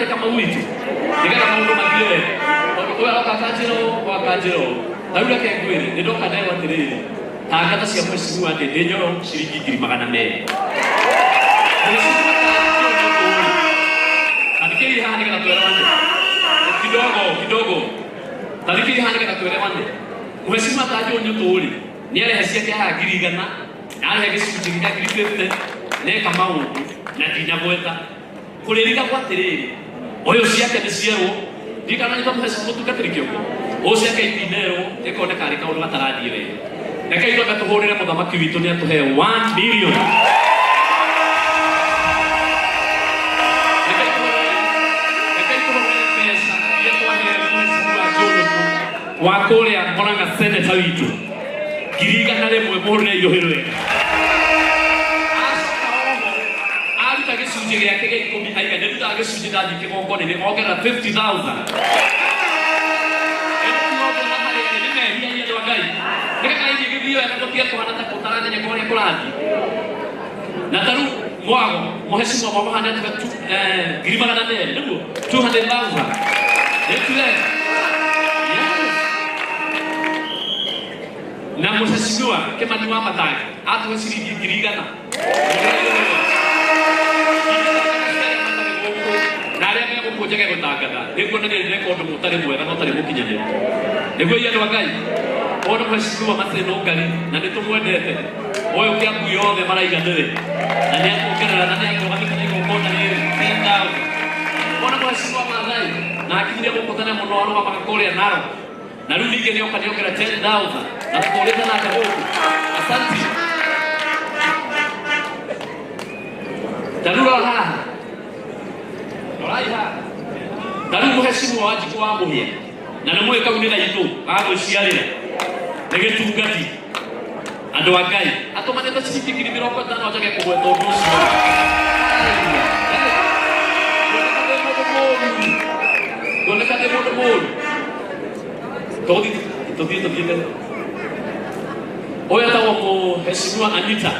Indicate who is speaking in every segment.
Speaker 1: kama wito ndigana maundu magire oya wakajiro tarura ke ngwire ndoka nayo atiriri takata cia mheshimiwa ati ndenyo shilingi 200,000 Tariki hani kana tuelewane kidogo tariki hani kana tuelewane mheshimiwa tajo nyuturi ni ale hasia kia girigana na ale gisuti kia giripete ne kama undu na dinabweta kulirika kwa tiriri oyo ciake ni ciero dikana ni tamuhesa mutu katirikio o ciake ipinero ekone kari kaundu gatarathie we reke iroga tuhurire muthamaki witu ni atuhe 1 million wakorea moranga seneta witu girigana rimwe muhurire irohirwe gicunjĩ gĩake gĩa 10 aiga nĩ ndutaga gĩcunjĩ ndathi kĩgongona nĩ ongerera 50,000 nĩ mehia andũ a Ngai nĩgetha ithiĩ gĩthiĩ wega tũtige kũhana ta kũtaramenya kũrĩa kũrathiĩ na ta rĩu mwago mheshimiwa mama hana tuka 200,000 nĩguo 200,000 nĩtue na mheshimiwa Kimani wa Mathare atuhe ciringi 100,000 kujege gutangatha niguo nĩ record mutari mwega no tari mukinyanĩru niguo andũ a Ngai ona mheshimiwa Martin Ongari na nĩ tũmwendete oyo kĩambu yothe maraiganĩre na nĩ akuongerera na nĩ akuongerera igongona rĩrĩ 10,000 ona mheshimiwa Mathai na akinyire gũkũthana mũno arũgamaga kũrĩa Narok na rĩu ningĩ nĩoka nĩongerera 10,000 na tũkũrĩte nake gũkũ asanti tarura haha Daru mheshimiwa wajibu wa muhia na nĩ mwĩka unĩra itũ agũciarĩra nĩ gĩtungati andũ a Ngai atũmanĩte ciringi 50,000 njage kũgweta ũndũ ũcio kuoneka nĩ mũndũ mũũru tũthiĩ ũyũ etagwo mheshimiwa Anita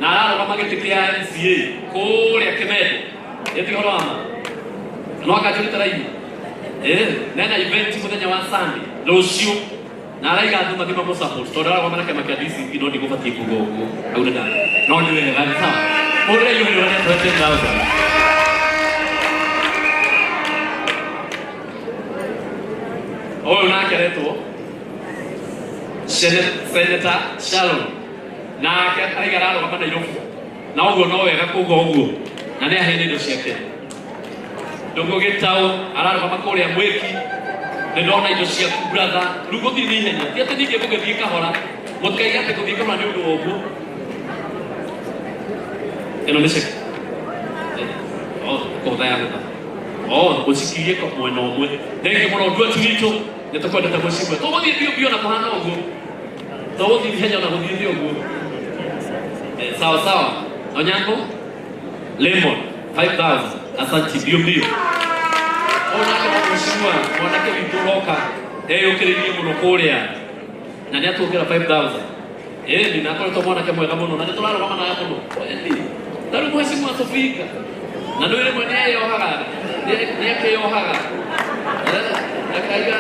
Speaker 1: na ararũgama gĩtĩ kĩa MCA kũrĩa Kĩmende ĩtihorama no akajũrĩte raithi nena event mũthenya wa Sunday rũciũ na araiga andũ magima mũ support tondũ ararũgama na kĩama kĩa DCP no ndigũbatiĩ kuga ũguo au nĩ ndani no nĩ wega nĩ sawa mũrĩre iyo nĩ wona 20,000 ũyũ nake aretwo Senator Sharon nake araiga ararũgama Nairobi na ũguo no wega kuga ũguo na nĩ aheire indo ciake Dogo Gitau ararũgama kũrĩa Mwĩki nĩ ndona indo ciaku brother rĩu gũthiĩ na ihenya ti atĩ ningĩ gũgĩthiĩ kahora mũtikaiga atĩ gũthiĩ kahora nĩ ũndũ wa ũguo ĩno nĩ ceki kũhũthaya gũcikirie mwena ũmwe thengi mũno ũndũ ũcio witũ nĩ tũkwendete mũciĩ tũgũthiĩ biũ biũ na kũhana ũguo tũgũthiĩ ihenya na gũthiĩ thĩ ũguo sawa Onyango Lemon 5,000 asanti bio ona kama mheshimiwa mwanake witũroka eyũkĩrĩrie mũno kũrĩa na nĩ atũngĩra 5,000 nĩ nakoretwo mwanake mwega mũno na nĩ tũrarũgama nawe mũno tarĩu mheshimiwa Sofika na nĩ rĩmwe nĩ eyohaga nĩ akĩyohaga akaiga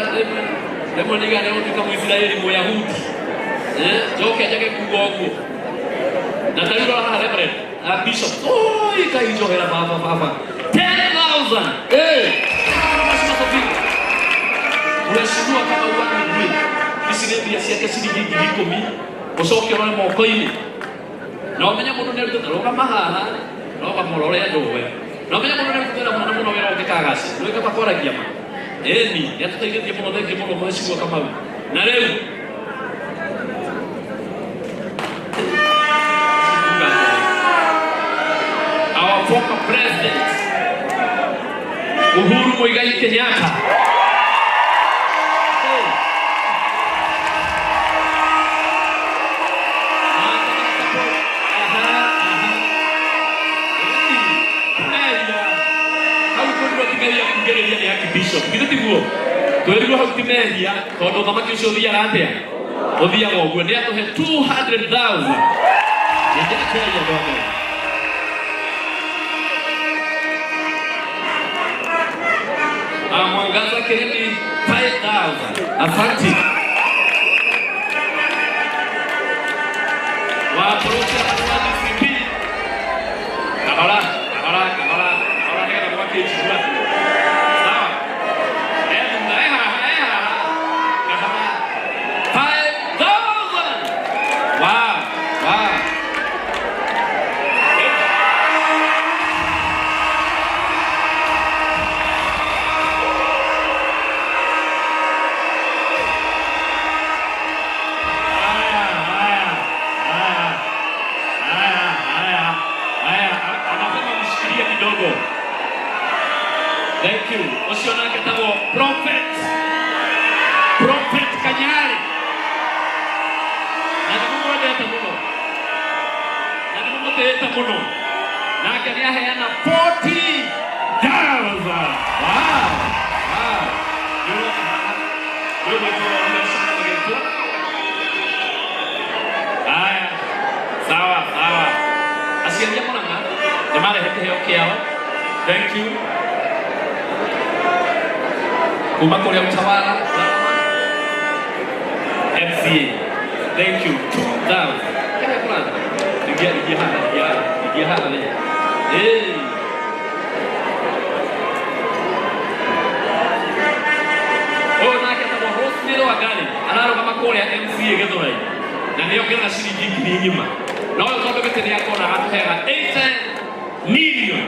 Speaker 1: rĩmwe nĩ igana gũtuĩka Mũisiraeli Mũyahudi njoke njage kuga ũguo na tarĩu rora haha Reverend Bishop ikaijohera baba 10,000 mheshimiwa kama uwani mbili isirebia ciake ciringi 10,000 ucoke rore moko-inĩ na ũmenye mũndũ nĩ arutĩte rũgama haha no kamũrore njowe na ũmenye mũndũ nĩ arutĩte mũno wĩra ũngĩkagaci nĩwĩka bakwaragia ma nĩ atũteithĩtie mũno thengi mũno mheshimiwa Kamau na rĩu our former president Uhuru Muigai Kenyatta Bishop githitiguo twĩrĩgwo hau ti mehia tondũ thamaki ũcio ũthiaga atĩa ũthiaga ũguo nĩ atũhe 200,000 Mwangaza Kennedy 5,000. Asante. Waprocha wa DCP. Kabala nega kwa kitu. Sawa. Kabala 5,000. Wow. Thank you. Usionake tabo Prophet Kanyari. Na Mungu ndeta muno. Na kania hayana 40,000. Wow. Aya. Sawa. Asiangia mwana. Jamani hekeo kiao. Thank you. Kumako ya utawala FCA. Thank you. 2,000. Kaya kulana. Igia hana le. Hey. Nake tabo Rosemary Wagani. Anaro kama kore ya MCA gedoi. Na niyo kena shilingi ngiri nyuma. Na wao tondo beteni yako na hatu hera 8 million.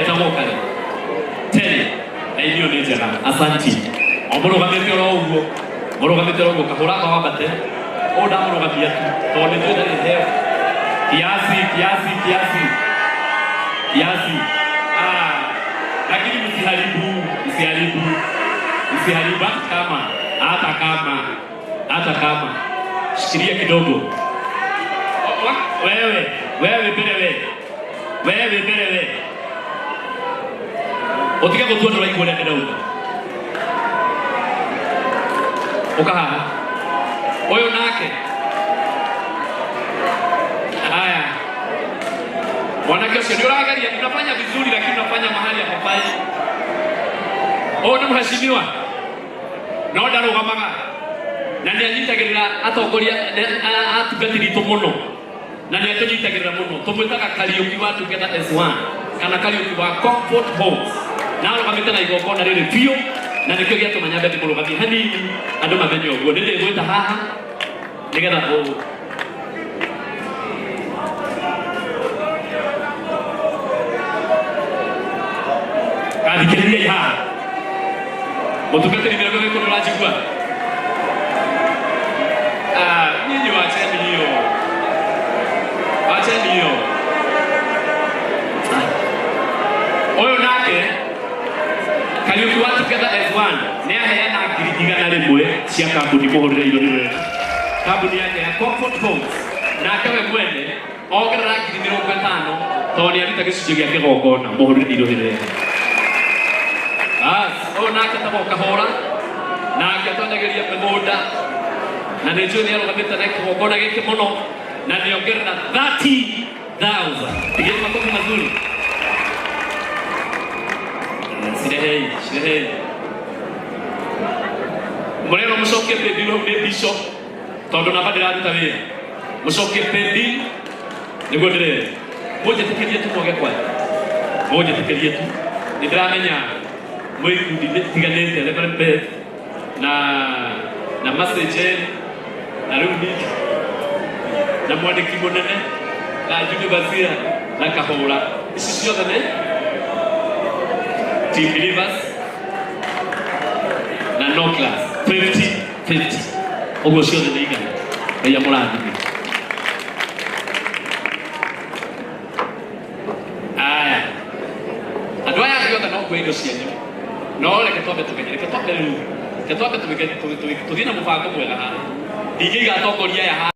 Speaker 1: Etamokani. Tele. Aidio nijera. Asanti. Omoro gametero ugo. Kahora kwa bate. Oda moro gabiatu. Tone ndio ndani heo. Kiasi. Lakini msiharibu hata kama. Shikilia kidogo. Wewe bere. Otika kutua ndo waiko ndani huko. Ukaha. Oyo nake. Haya. Mwanake usio angalia tunafanya vizuri lakini tunafanya mahali hapafai. Ona mheshimiwa. Naona rugamaga. Na ni anyitagirira atongoria atugatiri muno. Na ni atonyitagirira muno. Tumwitaga Kariuki wa Together as One. Kana Kariuki wa Comfort Homes. Nalo kamita na igongona riri pio na nikyo gya tumanyambe tikulugamia hanini andu mamenyo uguo ndire gwita haha nigetha kathikiriria haha mutungatiri mirongo ĩkũmi ũranjigua nyinyi wacheni hiyo oyo nake Kariuki wa Together as One ni aheana ngiridigana rimwe cia kambuni muhurire igurire kambuni yake ya Comfort Homes na akawe mwene ongerera 50,000 toni arita gicunjĩ gĩa kĩgongona muhurire igurire o nake tabo kahora nake atonyageria mĩgũnda na nĩ njũĩ nĩ arũgamĩte na kĩgongona gĩkĩ mũno na nĩ ongerera 30,000 tigeni makofi mazuri. Shirehei. Mureno mucokie pendi ro ne bishop. Tondu na badira ruta wira. Mucokie pendi. Niguo ndire. Moje tekerie tu moge kwa. Moje tekerie tu. Ndramenya mwikundi tiganete Reverend Beth na message na rundi. Na mwandiki munene na Judy Bazira na Kahora. Ici ciothe ne Team Believers na No Class 50-50 ogo ciothe nĩ igana rĩrĩa mũrathimĩ. Aya andũ aya ciothe no kwĩ indo cianyu no reke twambe tũthiĩ na mũbango mwega haha ndingĩiga atongoria aya